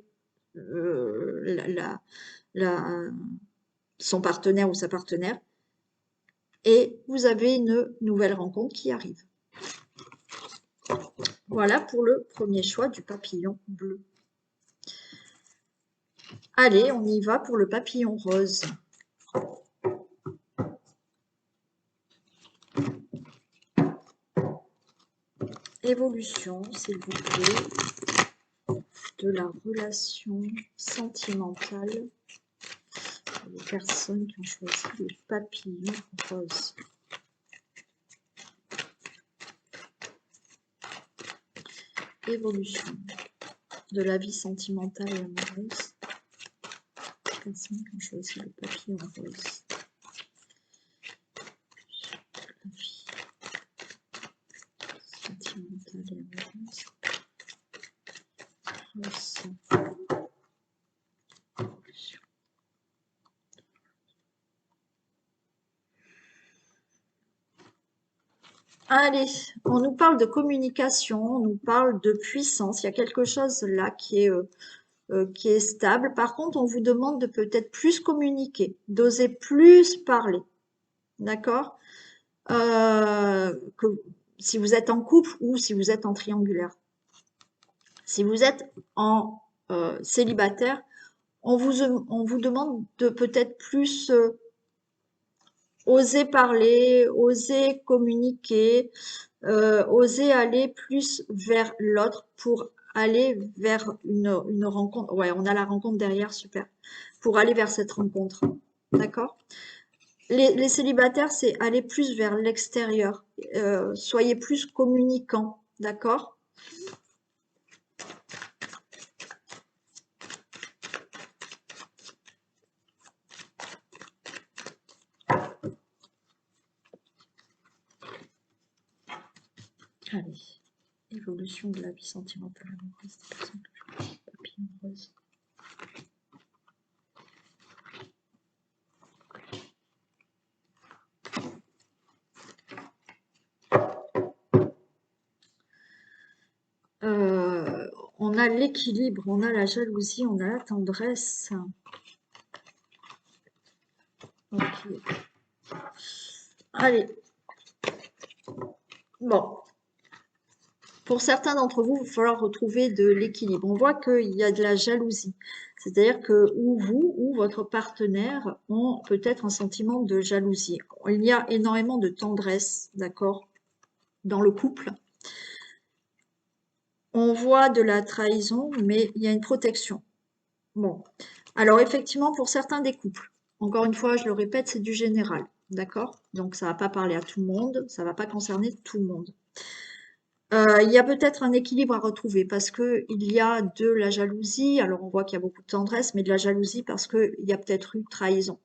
son partenaire ou sa partenaire. Et vous avez une nouvelle rencontre qui arrive. Voilà pour le premier choix du papillon bleu. Allez, on y va pour le papillon rose. Évolution, s'il vous plaît, de la relation sentimentale pour les personnes qui ont choisi le papillon rose. Évolution de la vie sentimentale et amoureuse. Personnes qui ont choisi le papillon rose. La vie sentimentale et amoureuse. Allez, on nous parle de communication, on nous parle de puissance. Il y a quelque chose là qui est stable. Par contre, on vous demande de peut-être plus communiquer, d'oser plus parler. D'accord? Si vous êtes en couple ou si vous êtes en triangulaire. Si vous êtes en célibataire, on vous demande de peut-être plus oser parler, oser communiquer, oser aller plus vers l'autre pour aller vers une rencontre. Ouais, on a la rencontre derrière, super. Pour aller vers cette rencontre. D'accord? Les célibataires, c'est aller plus vers l'extérieur. Soyez plus communicants. D'accord? Allez. Évolution de la vie sentimentale amoureuse des personnes que je papillon rose. On a l'équilibre, on a la jalousie, on a la tendresse. Ok. Allez. Bon. Pour certains d'entre vous, il va falloir retrouver de l'équilibre. On voit qu'il y a de la jalousie. C'est-à-dire que ou vous ou votre partenaire ont peut-être un sentiment de jalousie. Il y a énormément de tendresse, d'accord, dans le couple. On voit de la trahison, mais il y a une protection. Bon, alors effectivement, pour certains des couples, encore une fois, je le répète, c'est du général, d'accord? Donc ça ne va pas parler à tout le monde, ça ne va pas concerner tout le monde. Il y a peut-être un équilibre à retrouver parce qu'il y a de la jalousie, alors on voit qu'il y a beaucoup de tendresse, mais de la jalousie parce qu'il y a peut-être eu trahison,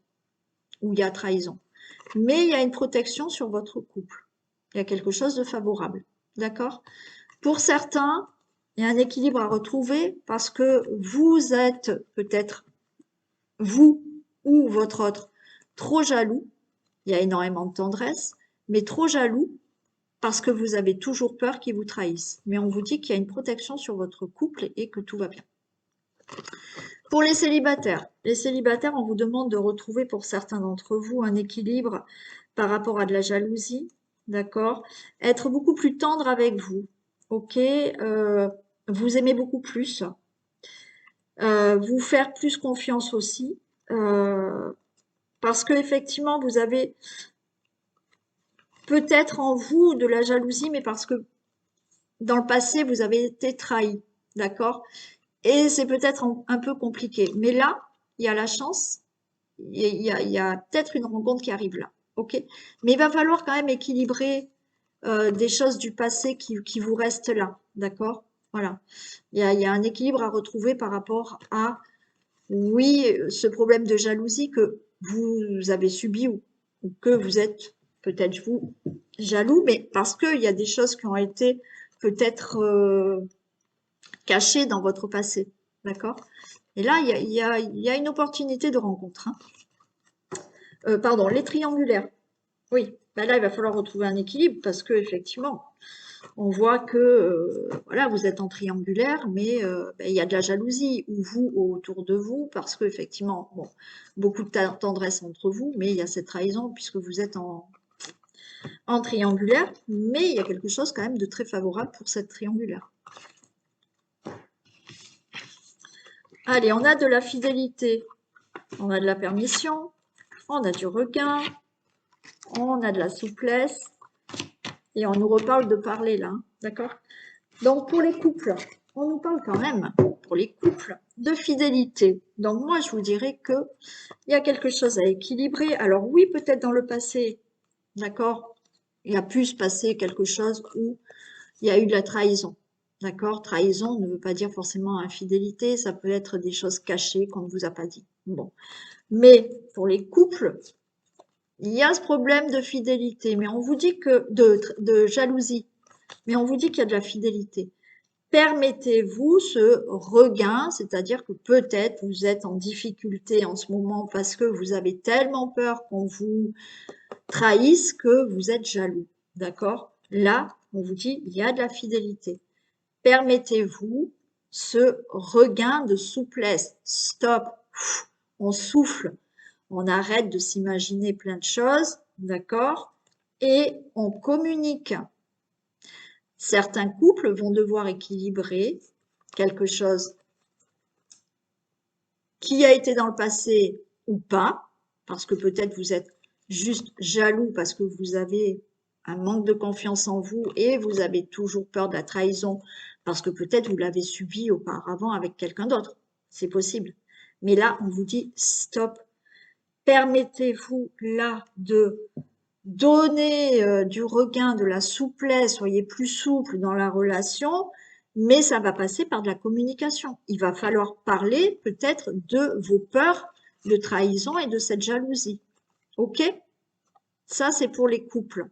ou il y a trahison. Mais il y a une protection sur votre couple. Il y a quelque chose de favorable, d'accord? Pour certains, il y a un équilibre à retrouver parce que vous êtes peut-être, vous ou votre autre, trop jaloux. Il y a énormément de tendresse, mais trop jaloux parce que vous avez toujours peur qu'ils vous trahissent. Mais on vous dit qu'il y a une protection sur votre couple et que tout va bien. Pour les célibataires, on vous demande de retrouver pour certains d'entre vous un équilibre par rapport à de la jalousie, d'accord? Être beaucoup plus tendre avec vous, ok? Vous aimez beaucoup plus, vous faire plus confiance aussi, parce que effectivement vous avez peut-être en vous de la jalousie, mais parce que dans le passé vous avez été trahi, d'accord? Et c'est peut-être un peu compliqué. Mais là, il y a la chance, il y a peut-être une rencontre qui arrive là. Ok? Mais il va falloir quand même équilibrer des choses du passé qui vous restent là. D'accord? Voilà. Il y a un équilibre à retrouver par rapport à, oui, ce problème de jalousie que vous avez subi ou que vous êtes peut-être vous jaloux, mais parce qu'il y a des choses qui ont été peut-être cachées dans votre passé. D'accord? Et là, il y a une opportunité de rencontre. Hein. Pardon, les triangulaires. Oui, ben là, il va falloir retrouver un équilibre parce que effectivement, on voit que voilà, vous êtes en triangulaire, mais ben, il y a de la jalousie ou vous autour de vous parce que effectivement, bon, beaucoup de tendresse entre vous, mais il y a cette trahison puisque vous êtes en triangulaire, mais il y a quelque chose quand même de très favorable pour cette triangulaire. Allez, on a de la fidélité, on a de la permission, on a du regain, on a de la souplesse, et on nous reparle de parler là, hein, d'accord? Donc pour les couples, on nous parle quand même, pour les couples, de fidélité. Donc moi je vous dirais que il y a quelque chose à équilibrer. Alors oui, peut-être dans le passé, d'accord, il y a pu se passer quelque chose où il y a eu de la trahison. D'accord? Trahison ne veut pas dire forcément infidélité, ça peut être des choses cachées qu'on ne vous a pas dit. Bon. Mais pour les couples, il y a ce problème de fidélité, mais on vous dit que de jalousie, mais on vous dit qu'il y a de la fidélité. Permettez-vous ce regain, c'est-à-dire que peut-être vous êtes en difficulté en ce moment parce que vous avez tellement peur qu'on vous trahisse que vous êtes jaloux. D'accord? Là, on vous dit, il y a de la fidélité. Permettez-vous ce regain de souplesse. Stop. On souffle. On arrête de s'imaginer plein de choses. D'accord? Et on communique. Certains couples vont devoir équilibrer quelque chose qui a été dans le passé ou pas, parce que peut-être vous êtes juste jaloux parce que vous avez un manque de confiance en vous et vous avez toujours peur de la trahison parce que peut-être vous l'avez subi auparavant avec quelqu'un d'autre. C'est possible. Mais là, on vous dit stop. Permettez-vous là de donner du regain, de la souplesse, soyez plus souple dans la relation, mais ça va passer par de la communication. Il va falloir parler peut-être de vos peurs de trahison et de cette jalousie. Ok? Ça, c'est pour les couples.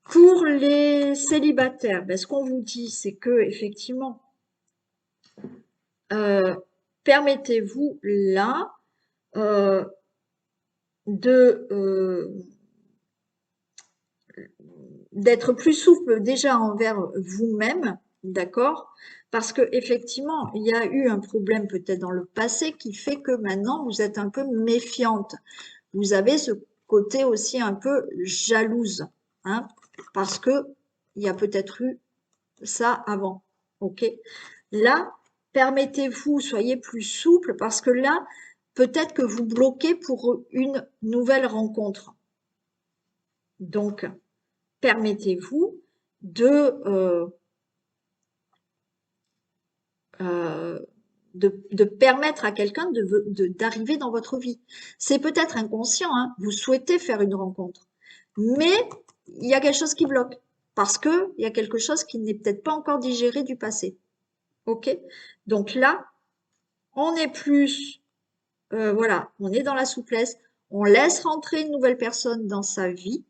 Pour les célibataires, ben, ce qu'on vous dit, c'est que effectivement, permettez-vous là de d'être plus souple déjà envers vous-même, d'accord? Parce que effectivement, il y a eu un problème peut-être dans le passé qui fait que maintenant vous êtes un peu méfiante. Vous avez ce côté aussi un peu jalouse, hein, parce que il y a peut-être eu ça avant, ok? Là, permettez-vous, soyez plus souple parce que là, peut-être que vous bloquez pour une nouvelle rencontre. Donc, permettez-vous de, euh, de permettre à quelqu'un d'arriver dans votre vie. C'est peut-être inconscient, hein, vous souhaitez faire une rencontre, mais il y a quelque chose qui bloque parce qu'il y a quelque chose qui n'est peut-être pas encore digéré du passé. Ok? Donc là, on est plus, voilà, on est dans la souplesse, on laisse rentrer une nouvelle personne dans sa vie,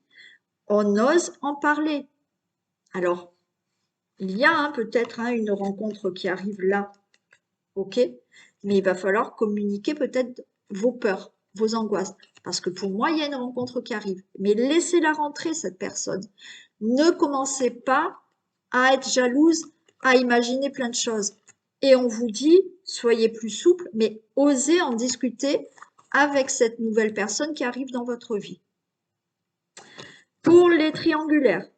on ose en parler. Alors, il y a hein, peut-être hein, une rencontre qui arrive là, ok, mais il va falloir communiquer peut-être vos peurs, vos angoisses, parce que pour moi, il y a une rencontre qui arrive, mais laissez-la rentrer, cette personne. Ne commencez pas à être jalouse, à imaginer plein de choses. Et on vous dit, soyez plus souple, mais osez en discuter avec cette nouvelle personne qui arrive dans votre vie. Pour les triangulaires,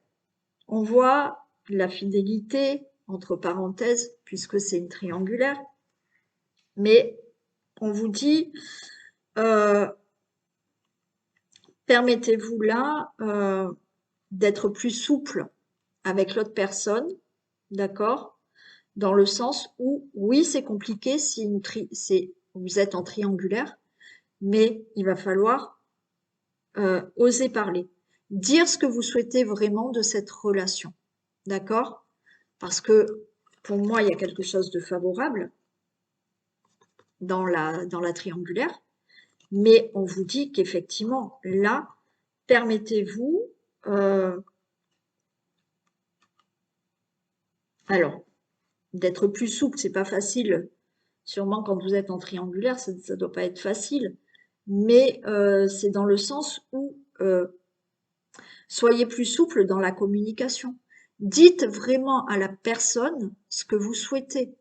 on voit la fidélité, entre parenthèses, puisque c'est une triangulaire, mais on vous dit, permettez-vous là d'être plus souple avec l'autre personne, d'accord? Dans le sens où, oui, c'est compliqué si vous êtes en triangulaire, mais il va falloir oser parler, dire ce que vous souhaitez vraiment de cette relation, d'accord? Parce que pour moi, il y a quelque chose de favorable dans la triangulaire, mais on vous dit qu'effectivement, là, permettez-vous, alors, d'être plus souple, c'est pas facile. Sûrement quand vous êtes en triangulaire, ça ne doit pas être facile, mais c'est dans le sens où soyez plus souple dans la communication. Dites vraiment à la personne ce que vous souhaitez.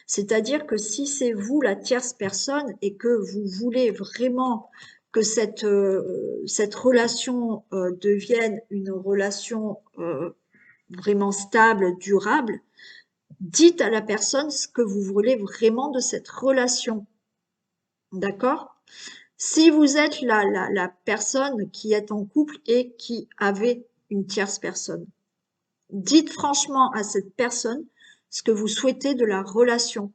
C'est-à-dire que si c'est vous la tierce personne et que vous voulez vraiment que cette relation devienne une relation vraiment stable, durable, dites à la personne ce que vous voulez vraiment de cette relation. D'accord? Si vous êtes la personne qui est en couple et qui avait une tierce personne, dites franchement à cette personne ce que vous souhaitez de la relation.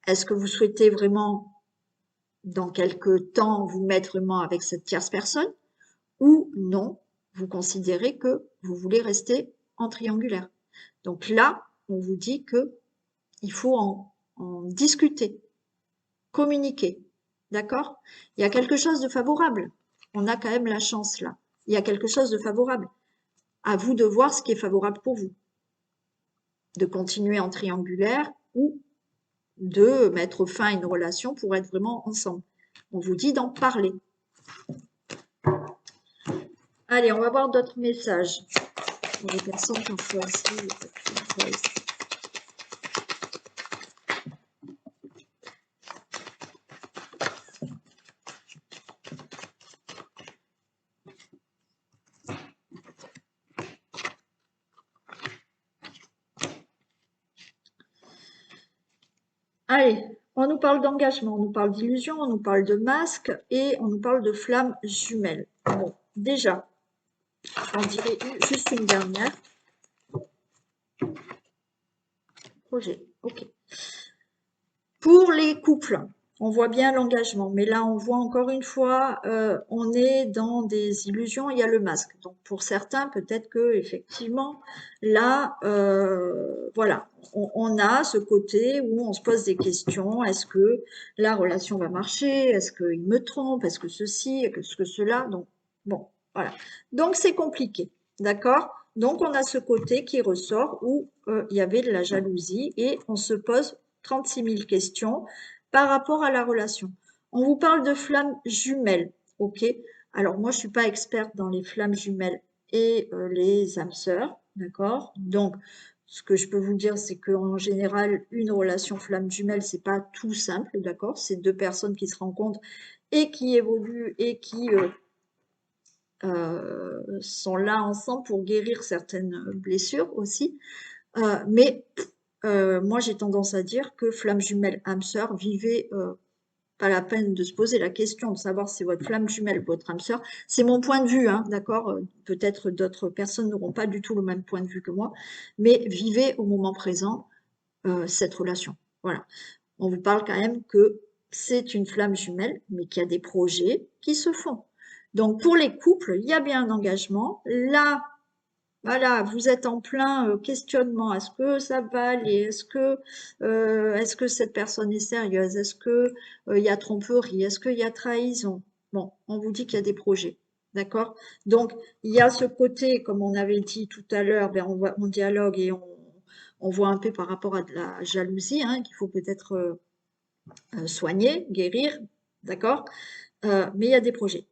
Est-ce que vous souhaitez vraiment, dans quelque temps, vous mettre vraiment avec cette tierce personne ou non, vous considérez que vous voulez rester en triangulaire. Donc là, on vous dit que il faut en discuter, communiquer. D'accord? Il y a quelque chose de favorable. On a quand même la chance là. Il y a quelque chose de favorable. À vous de voir ce qui est favorable pour vous. De continuer en triangulaire ou de mettre fin à une relation pour être vraiment ensemble. On vous dit d'en parler. Allez, on va voir d'autres messages pour les personnes qui ont choisi. Allez, on nous parle d'engagement, on nous parle d'illusion, on nous parle de masque et on nous parle de flammes jumelles. Bon, déjà, j'en dirai juste une dernière. Projet, ok. Pour les couples, on voit bien l'engagement, mais là on voit encore une fois, on est dans des illusions, il y a le masque. Donc pour certains, peut-être que effectivement, là, voilà, on a ce côté où on se pose des questions. Est-ce que la relation va marcher? Est-ce qu'il me trompe? Est-ce que ceci? Est-ce que cela? Donc bon, voilà. Donc c'est compliqué, d'accord? Donc on a ce côté qui ressort où il y avait de la jalousie et on se pose 36 000 questions par rapport à la relation. On vous parle de flammes jumelles, ok? Alors moi, je suis pas experte dans les flammes jumelles et les âmes sœurs, d'accord? Donc, ce que je peux vous dire, c'est qu'en général, une relation flamme jumelle, c'est pas tout simple, d'accord? C'est deux personnes qui se rencontrent et qui évoluent et qui sont là ensemble pour guérir certaines blessures aussi. Mais moi, j'ai tendance à dire que flamme jumelle, âme sœur, vivez pas la peine de se poser la question de savoir si c'est votre flamme jumelle ou votre âme sœur. C'est mon point de vue, hein, d'accord? Peut-être d'autres personnes n'auront pas du tout le même point de vue que moi, mais vivez au moment présent cette relation. Voilà. On vous parle quand même que c'est une flamme jumelle, mais qu'il y a des projets qui se font. Donc pour les couples, il y a bien un engagement. Là, voilà, vous êtes en plein questionnement. Est-ce que ça va aller? Est-ce que cette personne est sérieuse? Est-ce que il y a tromperie? Est-ce qu'il y a trahison? Bon, on vous dit qu'il y a des projets, d'accord? Donc il y a ce côté, comme on avait dit tout à l'heure, ben, on dialogue et on voit un peu par rapport à de la jalousie, hein, qu'il faut peut-être soigner, guérir, d'accord? Mais il y a des projets.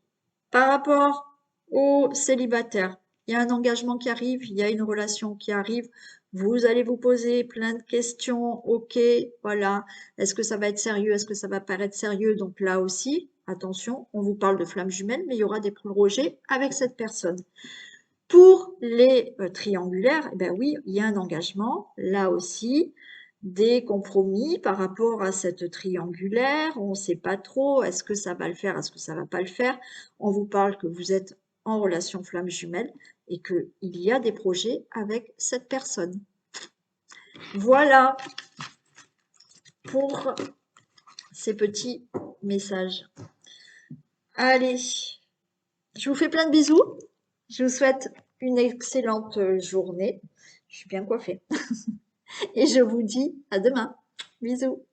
Par rapport aux célibataires, il y a un engagement qui arrive, il y a une relation qui arrive. Vous allez vous poser plein de questions. Ok, voilà. Est-ce que ça va être sérieux? Est-ce que ça va paraître sérieux? Donc là aussi, attention, on vous parle de flammes jumelles, mais il y aura des projets avec cette personne. Pour les triangulaires, eh ben oui, il y a un engagement, là aussi, des compromis par rapport à cette triangulaire. On ne sait pas trop, est-ce que ça va le faire, est-ce que ça ne va pas le faire. On vous parle que vous êtes en relation flamme jumelle et qu'il y a des projets avec cette personne. Voilà pour ces petits messages. Allez, je vous fais plein de bisous. Je vous souhaite une excellente journée. Je suis bien coiffée. Et je vous dis à demain. Bisous.